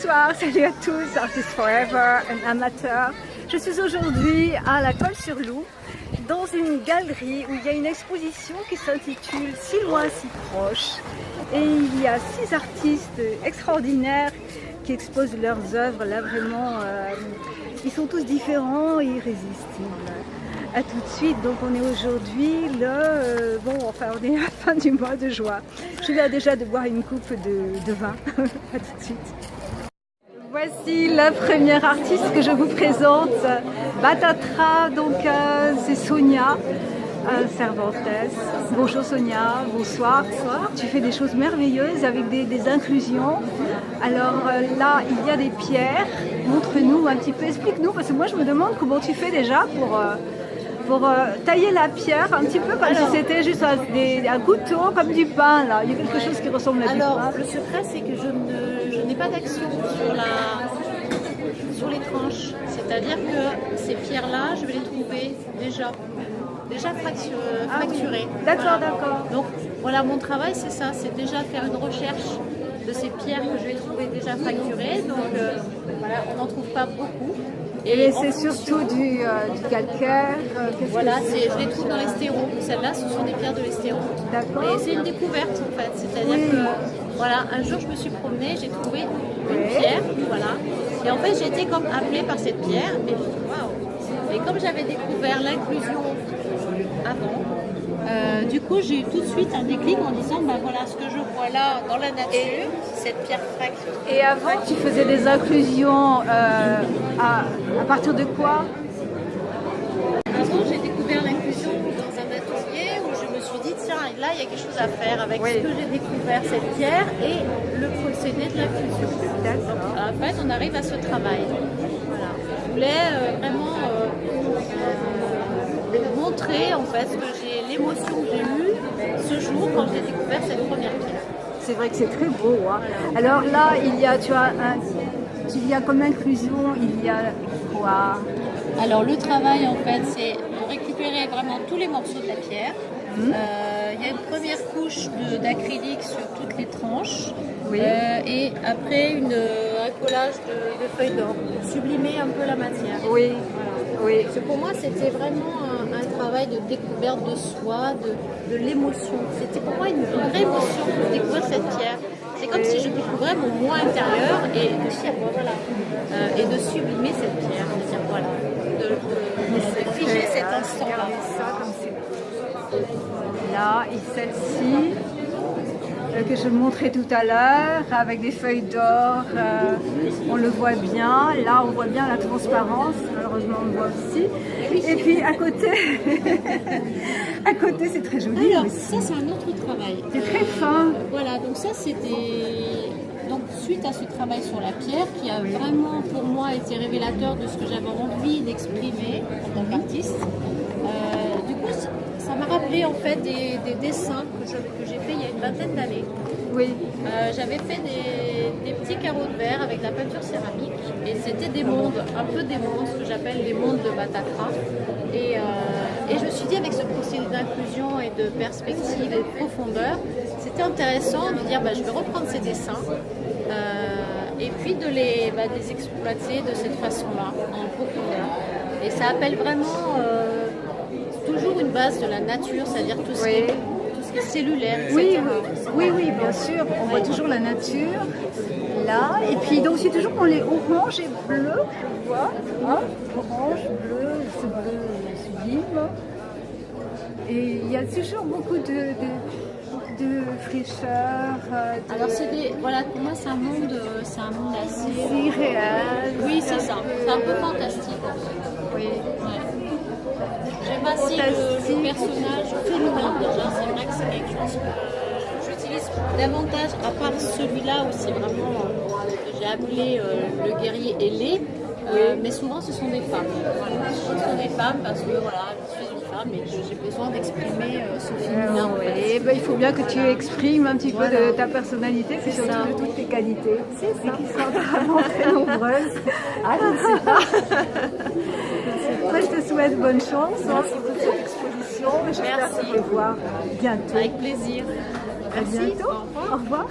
Bonsoir, salut à tous, Artist Forever, un amateur. Je suis aujourd'hui à la Colle-sur-Loup, dans une galerie où il y a une exposition qui s'intitule Si loin, si proche. Et il y a 6 artistes extraordinaires qui exposent leurs œuvres. Là vraiment, ils sont tous différents et irrésistibles. A tout de suite, donc on est aujourd'hui on est à la fin du mois de juin. Je viens déjà de boire une coupe de vin. A tout de suite. Voici la première artiste que je vous présente, Batatra, donc c'est Sonia Cervantes. Bonjour Sonia, bonsoir. Bonsoir. Tu fais des choses merveilleuses avec des inclusions. Alors là, il y a des pierres. Montre-nous un petit peu, explique-nous, parce que moi je me demande comment tu fais déjà pour tailler la pierre un petit peu comme si c'était juste un couteau, comme du pain là. Il y a quelque chose qui ressemble à du pain. Alors, le secret, c'est que je n'ai pas d'action sur les tranches. C'est-à-dire que ces pierres-là, je vais les trouver déjà fracturées. D'accord, voilà. d'accord. Donc, voilà, mon travail, c'est ça, c'est déjà faire une recherche de ces pierres que je vais trouver déjà fracturées. Donc, voilà, on n'en trouve pas beaucoup. Et c'est surtout du calcaire. Voilà, je les trouve dans l'Estéron. Celles-là, ce sont des pierres de l'Estéron. D'accord. Et c'est une découverte en fait. C'est-à-dire que voilà, un jour je me suis promenée, j'ai trouvé une pierre, voilà. Et en fait j'ai été comme appelée par cette pierre et je me suis dit waouh. Et comme j'avais découvert l'inclusion avant, du coup j'ai eu tout de suite un déclic en disant bah voilà ce que je vois là dans la nature, cette pierre fracturée. Et avant tu faisais des inclusions à partir de quoi? Avant j'ai découvert l'inclusion dans un atelier où je me suis dit tiens là il y a quelque chose à faire avec ce que j'ai découvert, cette pierre et le procédé de l'inclusion. Donc en fait on arrive à ce travail. Voilà. Je voulais vraiment montrer en fait l'émotion que j'ai eue ce jour quand j'ai découvert cette première pierre. C'est vrai que c'est très beau. Hein. Alors là, il y a comme inclusion, il y a quoi? Alors le travail en fait, c'est de récupérer vraiment tous les morceaux de la pierre. Il y a une première couche d'acrylique sur toutes les tranches. Oui. Et après un collage de feuilles d'or pour sublimer un peu la matière. Oui. Voilà. Oui. Parce que pour moi, c'était vraiment un travail de découverte de soi, de l'émotion. C'était pour moi une vraie émotion de découvrir cette pierre. C'est comme si je découvrais mon moi intérieur et de sublimer cette pierre. C'est-à-dire voilà, de figer cet instant-là. Là et celle-ci que je montrais tout à l'heure avec des feuilles d'or, on le voit bien. Là, on voit bien la transparence. Malheureusement, on le voit aussi. Et puis à côté, c'est très joli. Alors, ça, c'est un autre travail. C'est très fin. Voilà, donc ça, donc suite à ce travail sur la pierre qui a vraiment pour moi été révélateur de ce que j'avais envie d'exprimer en tant qu'artiste, du coup ça m'a rappelé en fait des dessins que j'ai fait il y a une vingtaine d'années. Oui. J'avais fait des petits carreaux de verre avec de la peinture céramique et c'était des mondes, un peu des mondes, ce que j'appelle les mondes de Batatra. Et je me suis dit avec ce procédé d'inclusion et de perspective et de profondeur, c'était intéressant de dire je vais reprendre ces dessins et puis de les exploiter de cette façon-là, en profondeur. Et ça appelle vraiment toujours une base de la nature, c'est-à-dire tout ce qui est cellulaire, etc. Oui, bien sûr. On voit toujours la nature là. Et puis donc c'est toujours dans les oranges et bleus, je vois. Hein, orange, bleu, ce bleu sublime. Et il y a toujours beaucoup de fraîcheur. Alors pour moi c'est un monde assez irréel. Oui, c'est ça. C'est un peu fantastique en fait. Oui. Ouais. J'aime assez le personnage féminin déjà. C'est vrai que c'est quelque chose que j'utilise davantage, à part celui-là où c'est vraiment que j'ai appelé le guerrier ailé. Mais souvent ce sont des femmes. Voilà. Ce sont des femmes parce que voilà, je suis une femme et j'ai besoin d'exprimer ce féminin. Il faut bien que tu exprimes un petit peu de ta personnalité, puis surtout de toutes tes qualités. C'est ça. Et qui sont vraiment très nombreuses. Ah, je ne sais pas. Moi, je te souhaite bonne chance pour toute cette exposition. J'espère te revoir bientôt. Avec plaisir. À bientôt. Au revoir.